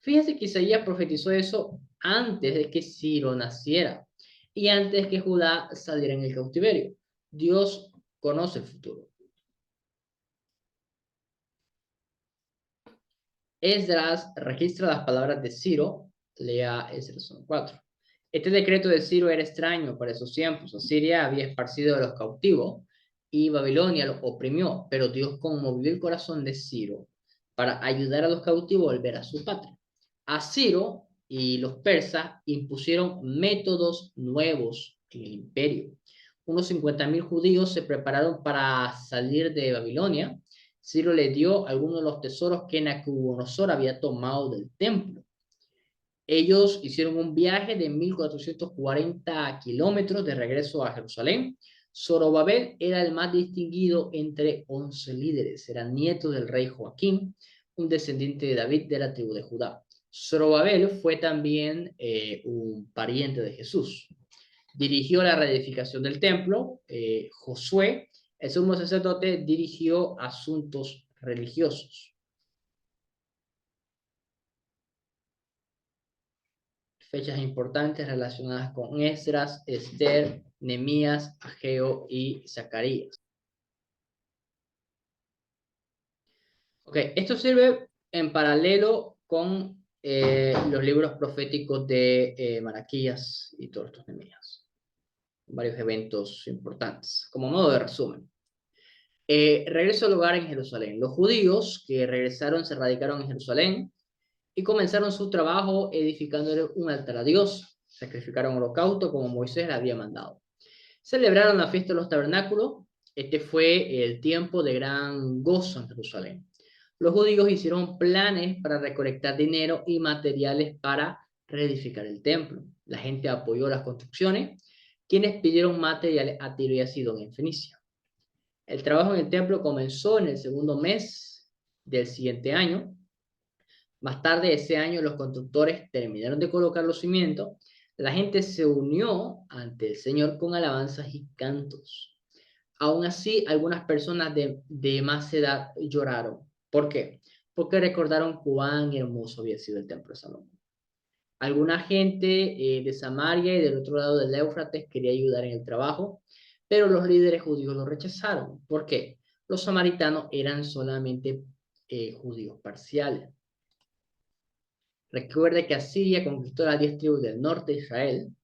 Fíjense que Isaías profetizó eso antes de que Ciro naciera y antes de que Judá saliera en el cautiverio. Dios conoce el futuro. Esdras registra las palabras de Ciro, lea Esdras 4. Este decreto de Ciro era extraño para esos tiempos. Asiria había esparcido a los cautivos y Babilonia los oprimió, pero Dios conmovió el corazón de Ciro para ayudar a los cautivos a volver a su patria. A Ciro y los persas impusieron métodos nuevos en el imperio. Unos 50.000 judíos se prepararon para salir de Babilonia. Ciro le dio algunos de los tesoros que Nabucodonosor había tomado del templo. Ellos hicieron un viaje de 1440 kilómetros de regreso a Jerusalén. Zorobabel era el más distinguido entre 11 líderes. Era nieto del rey Joaquín, un descendiente de David de la tribu de Judá. Zorobabel fue también un pariente de Jesús. Dirigió la reedificación del templo. Josué, el sumo sacerdote, dirigió asuntos religiosos. Fechas importantes relacionadas con Esdras, Esther, Nehemías, Ageo y Zacarías. Ok, esto sirve en paralelo con los libros proféticos de Malaquías y todos estos Nehemías. Varios eventos importantes. Como modo de resumen. Regreso al hogar en Jerusalén. Los judíos que regresaron se radicaron en Jerusalén y comenzaron su trabajo edificándole un altar a Dios. Sacrificaron holocausto como Moisés le había mandado. Celebraron la fiesta de los tabernáculos. Este fue el tiempo de gran gozo en Jerusalén. Los judíos hicieron planes para recolectar dinero y materiales para reedificar el templo. La gente apoyó las construcciones, quienes pidieron materiales a Tiro y a Sidón en Fenicia. El trabajo en el templo comenzó en el segundo mes del siguiente año. Más tarde ese año los constructores terminaron de colocar los cimientos. La gente se unió ante el Señor con alabanzas y cantos. Aún así, algunas personas de más edad lloraron. ¿Por qué? Porque recordaron cuán hermoso había sido el templo de Salomón. Alguna gente de Samaria y del otro lado del Éufrates quería ayudar en el trabajo, pero los líderes judíos lo rechazaron. ¿Por qué? Los samaritanos eran solamente judíos parciales. Recuerde que Asiria conquistó las 10 tribus del norte de Israel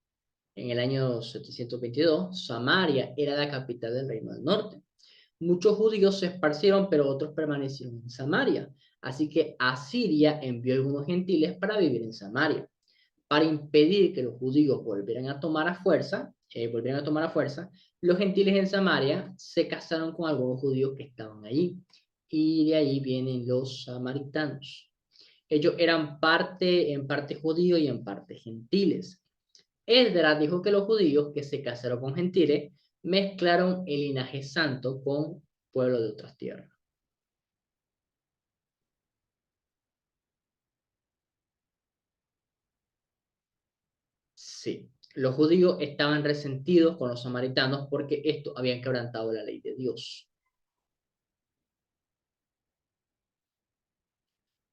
en el año 722. Samaria era la capital del reino del norte. Muchos judíos se esparcieron, pero otros permanecieron en Samaria. Así que Asiria envió algunos gentiles para vivir en Samaria. Para impedir que los judíos volvieran a tomar a fuerza, los gentiles en Samaria se casaron con algunos judíos que estaban allí. Y de ahí vienen los samaritanos. Ellos eran en parte judíos y en parte gentiles. Esdras dijo que los judíos que se casaron con gentiles mezclaron el linaje santo con pueblos de otras tierras. Sí, los judíos estaban resentidos con los samaritanos porque estos habían quebrantado la ley de Dios.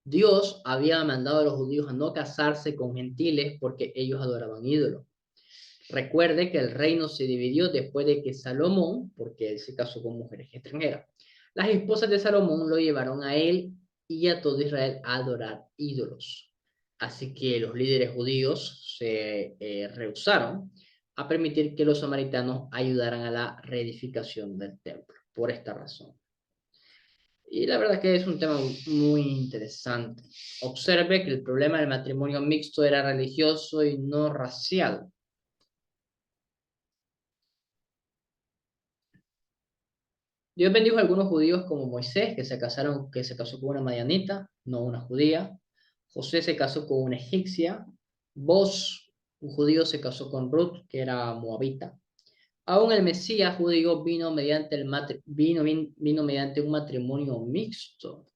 Dios había mandado a los judíos a no casarse con gentiles porque ellos adoraban ídolos. Recuerde que el reino se dividió después de que Salomón, porque él se casó con mujeres extranjeras, las esposas de Salomón lo llevaron a él y a todo Israel a adorar ídolos. Así que los líderes judíos se rehusaron a permitir que los samaritanos ayudaran a la reedificación del templo, por esta razón. Y la verdad que es un tema muy interesante. Observe que el problema del matrimonio mixto era religioso y no racial. Dios bendijo a algunos judíos como Moisés, que se casó con una madianita, no una judía. José se casó con una egipcia. Boz, un judío, se casó con Ruth, que era moabita. Aún el Mesías judío vino mediante, vino mediante un matrimonio mixto.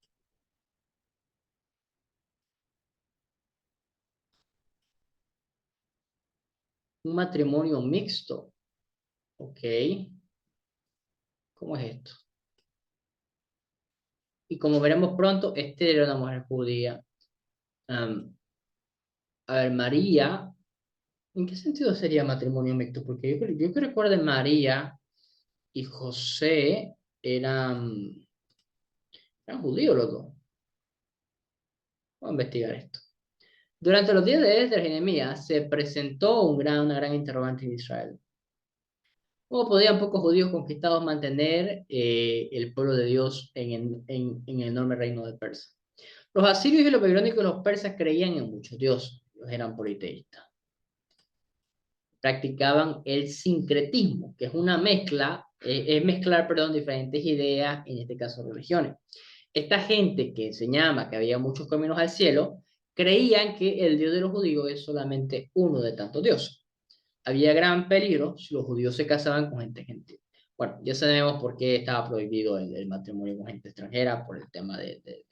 Un matrimonio mixto. Ok. ¿Cómo es esto? Y como veremos pronto, Esther era una mujer judía. Am, a ver, María, ¿en qué sentido sería matrimonio mixto? Porque yo que recuerdo María y José eran judíos los dos. Vamos a investigar esto. Durante los días de Esdras y Nehemías se presentó una gran interrogante en Israel. ¿Cómo podían pocos judíos conquistados mantener el pueblo de Dios en el enorme reino de Persia? Los asirios y los babilónicos y los persas creían en muchos dioses. Ellos eran politeístas. Practicaban el sincretismo, que es una mezcla, es mezclar, perdón, diferentes ideas, en este caso religiones. Esta gente que enseñaba que había muchos caminos al cielo, creían que el Dios de los judíos es solamente uno de tantos dioses. Había gran peligro si los judíos se casaban con gente gentil. Bueno, ya sabemos por qué estaba prohibido el matrimonio con gente extranjera, por el tema de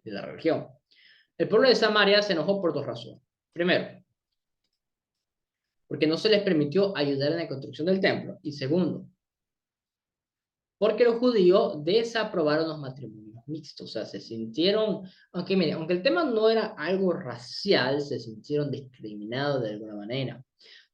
la religión. El pueblo de Samaria se enojó por dos razones. Primero, porque no se les permitió ayudar en la construcción del templo. Y segundo, porque los judíos desaprobaron los matrimonios mixtos, o sea, se sintieron, aunque mire, aunque el tema no era algo racial, se sintieron discriminados de alguna manera.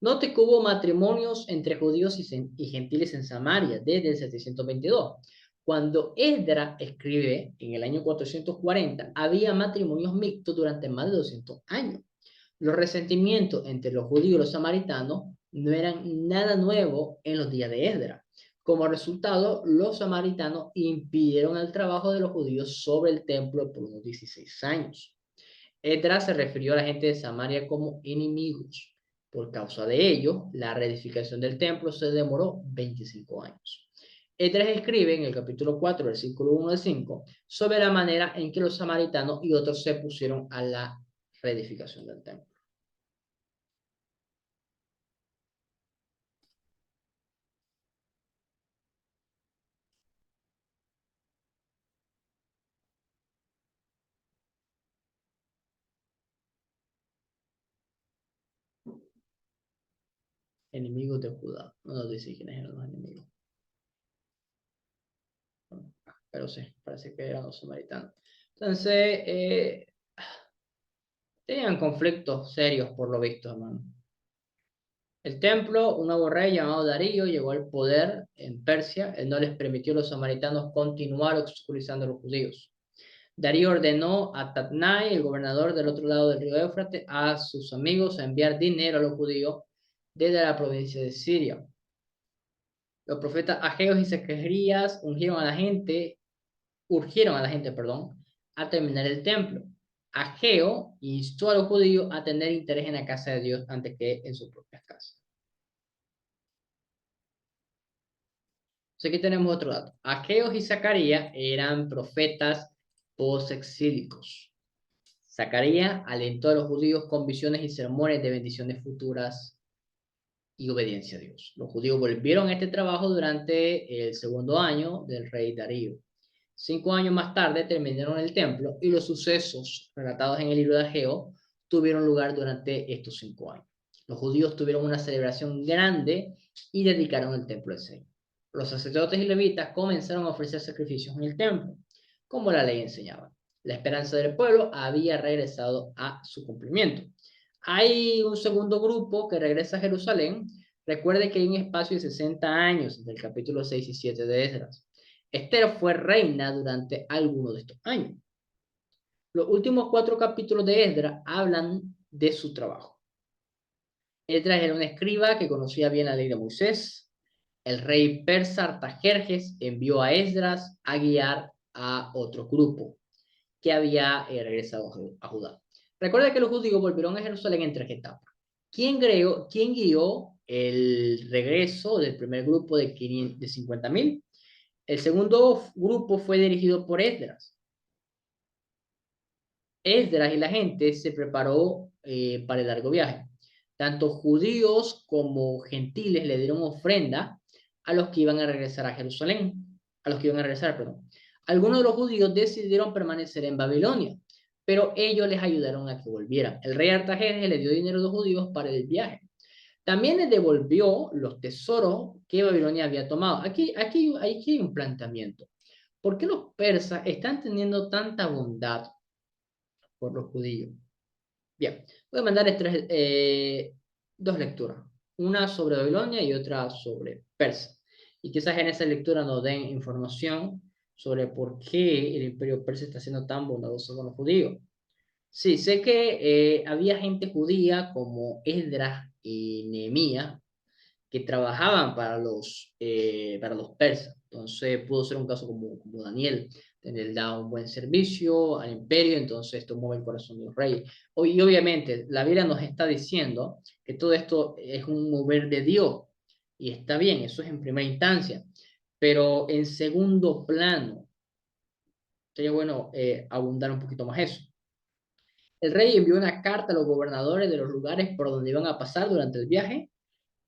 Note que hubo matrimonios entre judíos y gentiles en Samaria desde el 722. Cuando Esdras escribe en el año 440, había matrimonios mixtos durante más de 200 años. Los resentimientos entre los judíos y los samaritanos no eran nada nuevo en los días de Esdras. Como resultado, los samaritanos impidieron el trabajo de los judíos sobre el templo por unos 16 años. Esdras se refirió a la gente de Samaria como enemigos. Por causa de ello, la reedificación del templo se demoró 25 años. Esdras escribe en el capítulo 4, versículo 1 al 5, sobre la manera en que los samaritanos y otros se pusieron a la reedificación del templo. Enemigos de Judá. No nos dice quiénes eran los enemigos. Bueno, pero sí, parece que eran los samaritanos. Entonces, tenían conflictos serios por lo visto, hermano. El templo, un nuevo rey llamado Darío llegó al poder en Persia. Él no les permitió a los samaritanos continuar obscurizando a los judíos. Darío ordenó a Tatnai, el gobernador del otro lado del río Éufrates, a sus amigos a enviar dinero a los judíos desde la provincia de Siria. Los profetas Ageo y Zacarías urgieron a la gente, perdón, a terminar el templo. Ageo instó a los judíos a tener interés en la casa de Dios antes que en sus propias casas. Entonces aquí tenemos otro dato. Ageo y Zacarías eran profetas posexílicos. Zacarías alentó a los judíos con visiones y sermones de bendiciones futuras y obediencia a Dios. Los judíos volvieron a este trabajo durante el segundo año del rey Darío. 5 años más tarde terminaron el templo y los sucesos relatados en el libro de Ageo tuvieron lugar durante estos 5 años. Los judíos tuvieron una celebración grande y dedicaron el templo al Señor. Los sacerdotes y levitas comenzaron a ofrecer sacrificios en el templo, como la ley enseñaba. La esperanza del pueblo había regresado a su cumplimiento. Hay un segundo grupo que regresa a Jerusalén. Recuerde que hay un espacio de 60 años entre el capítulo 6 y 7 de Esdras. Esther fue reina durante algunos de estos años. Los últimos 4 capítulos de Esdras hablan de su trabajo. Esdras era un escriba que conocía bien la ley de Moisés. El rey persa Artajerjes envió a Esdras a guiar a otro grupo que había regresado a Judá. Recuerda que los judíos volvieron a Jerusalén en 3 etapas. ¿Quién guió el regreso del primer grupo de 50.000? El segundo grupo fue dirigido por Esdras. Esdras y la gente se preparó para el largo viaje. Tanto judíos como gentiles le dieron ofrenda a los que iban a regresar a Jerusalén, a los que iban a regresar, perdón. Algunos de los judíos decidieron permanecer en Babilonia, pero ellos les ayudaron a que volvieran. El rey Artajerjes le dio dinero a los judíos para el viaje. También les devolvió los tesoros que Babilonia había tomado. Aquí hay un planteamiento. ¿Por qué los persas están teniendo tanta bondad por los judíos? Bien, voy a mandar dos lecturas, una sobre Babilonia y otra sobre Persia. Y quizás en esa lectura nos den información sobre por qué el imperio persa está siendo tan bondadoso con los judíos. Sí, sé que había gente judía como Esdras y Nehemías que trabajaban para los persas. Entonces pudo ser un caso como Daniel, tener dado un buen servicio al imperio, entonces esto mueve el corazón de los reyes. Y obviamente la Biblia nos está diciendo que todo esto es un mover de Dios, y está bien, eso es en primera instancia, pero en segundo plano, sería bueno abundar un poquito más eso. El rey envió una carta a los gobernadores de los lugares por donde iban a pasar durante el viaje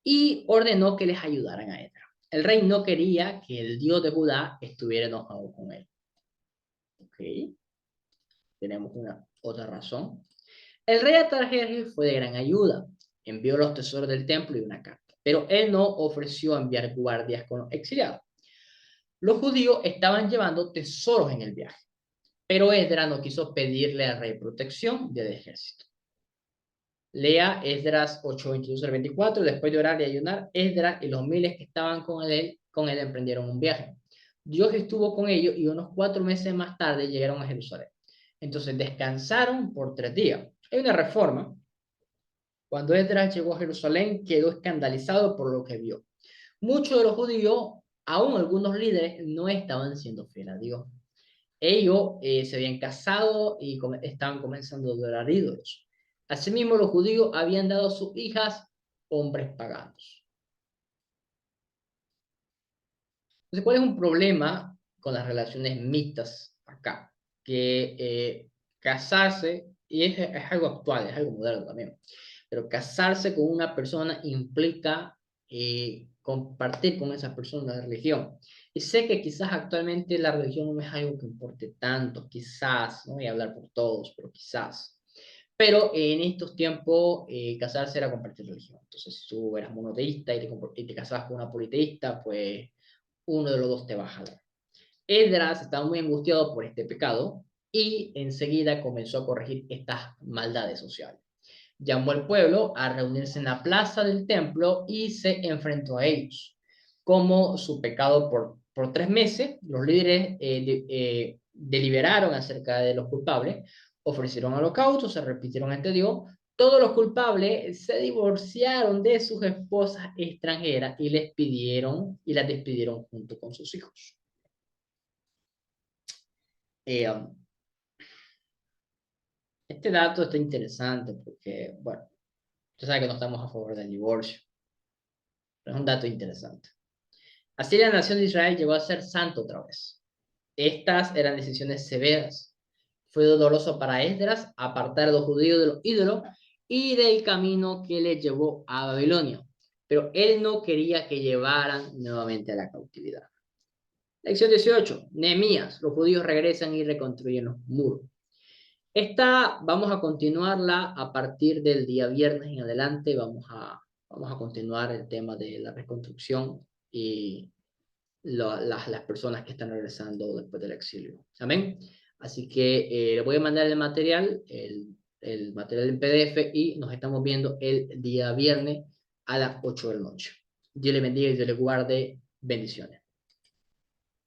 y ordenó que les ayudaran a Edra. El rey no quería que el Dios de Judá estuviera enojado con él. Ok, tenemos una otra razón. El rey Atarjerjes fue de gran ayuda. Envió los tesoros del templo y una carta, pero él no ofreció enviar guardias con los exiliados. Los judíos estaban llevando tesoros en el viaje, pero Esdras no quiso pedirle al rey protección del ejército. Lea Esdras 8:22 al 24. Después de orar y ayunar, Esdras y los miles que estaban con él emprendieron un viaje. Dios estuvo con ellos y unos 4 meses más tarde llegaron a Jerusalén. Entonces descansaron por 3 días. Hay una reforma. Cuando Esdras llegó a Jerusalén, quedó escandalizado por lo que vio. Muchos de los judíos, aún algunos líderes, no estaban siendo fieles a Dios. Ellos se habían casado y estaban comenzando a adorar ídolos. Asimismo, los judíos habían dado a sus hijas hombres paganos. Entonces, ¿cuál es un problema con las relaciones mixtas acá? Que casarse, y es algo actual, es algo moderno también, pero casarse con una persona implica compartir con esa persona la religión. Y sé que quizás actualmente la religión no es algo que importe tanto, quizás, no voy a hablar por todos, pero quizás. Pero en estos tiempos, casarse era compartir religión. Entonces, si tú eras monoteísta y te casabas con una politeísta, pues uno de los dos te va a jalar. Esdras estaba muy angustiado por este pecado y enseguida comenzó a corregir estas maldades sociales. Llamó al pueblo a reunirse en la plaza del templo y se enfrentó a ellos. Como su pecado por 3 meses, los líderes deliberaron acerca de los culpables, ofrecieron holocaustos, se repitieron ante Dios. Todos los culpables se divorciaron de sus esposas extranjeras y las despidieron junto con sus hijos. Eh, este dato está interesante porque, bueno, usted sabe que no estamos a favor del divorcio, pero es un dato interesante. Así la nación de Israel llegó a ser santo otra vez. Estas eran decisiones severas. Fue doloroso para Esdras apartar a los judíos de los ídolos y del camino que les llevó a Babilonia. Pero él no quería que llevaran nuevamente a la cautividad. Lección 18. Nehemías. Los judíos regresan y reconstruyen los muros. Esta vamos a continuarla a partir del día viernes en adelante. Vamos a continuar el tema de la reconstrucción y las personas que están regresando después del exilio. Amén. Así que le voy a mandar el material en PDF y nos estamos viendo el día viernes a las 8 de la noche. Dios le bendiga y Dios le guarde. Bendiciones.